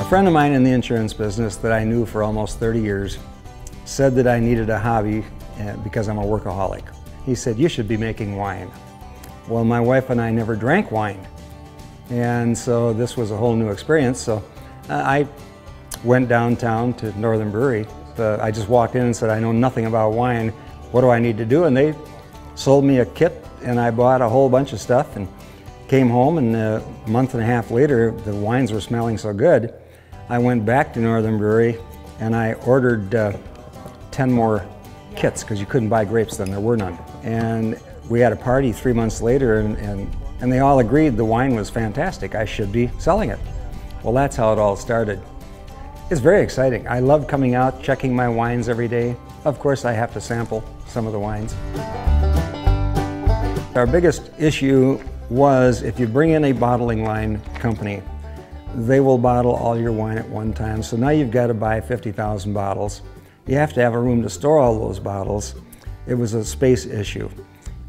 friend of mine in the insurance business that I knew for almost 30 years said that I needed a hobby because I'm a workaholic. He said, you should be making wine. Well, my wife and I never drank wine. And so this was a whole new experience. So I went downtown to Northern Brewery. I just walked in and said, I know nothing about wine. What do I need to do? And they sold me a kit, and I bought a whole bunch of stuff and came home, and a month and a half later, the wines were smelling so good. I went back to Northern Brewery and I ordered 10 more kits because you couldn't buy grapes then, there were none. And we had a party 3 months later, and they all agreed the wine was fantastic. I should be selling it. Well, that's how it all started. It's very exciting. I love coming out, checking my wines every day. Of course, I have to sample some of the wines. Our biggest issue was if you bring in a bottling line company, they will bottle all your wine at one time. So now you've got to buy 50,000 bottles. You have to have a room to store all those bottles. It was a space issue.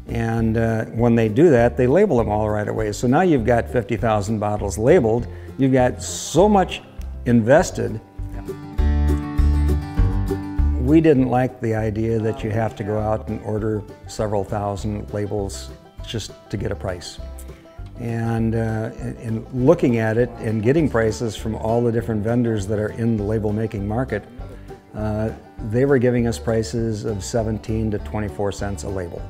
And when they do that, they label them all right away. So now you've got 50,000 bottles labeled. You've got so much invested. We didn't like the idea that you have to go out and order several thousand labels just to get a price. And in looking at it and getting prices from all the different vendors that are in the label making market, they were giving us prices of 17 to 24 cents a label.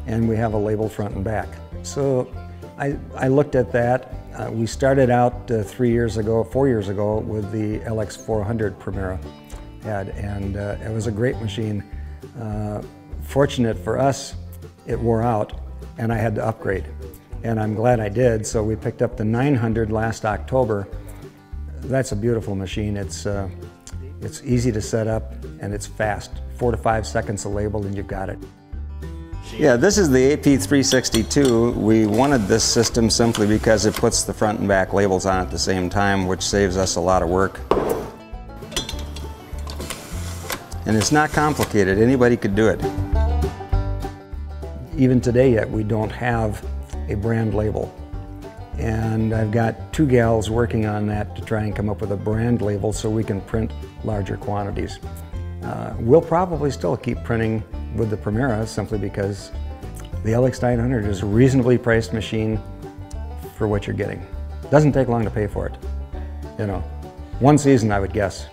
And we have a label front and back. So I looked at that. We started out 4 years ago with the LX900 Primera head, and it was a great machine. Fortunate for us, it wore out and I had to upgrade. And I'm glad I did. So we picked up the 900 last October. That's a beautiful machine. It's easy to set up and it's fast. 4 to 5 seconds a label and you've got it. Yeah, this is the AP362. We wanted this system simply because it puts the front and back labels on at the same time, which saves us a lot of work. And it's not complicated. Anybody could do it. Even today yet, we don't have a brand label. And I've got 2 gals working on that to try and come up with a brand label so we can print larger quantities. We'll probably still keep printing with the Primera simply because the LX900 is a reasonably priced machine for what you're getting. Doesn't take long to pay for it. You know, 1 season I would guess.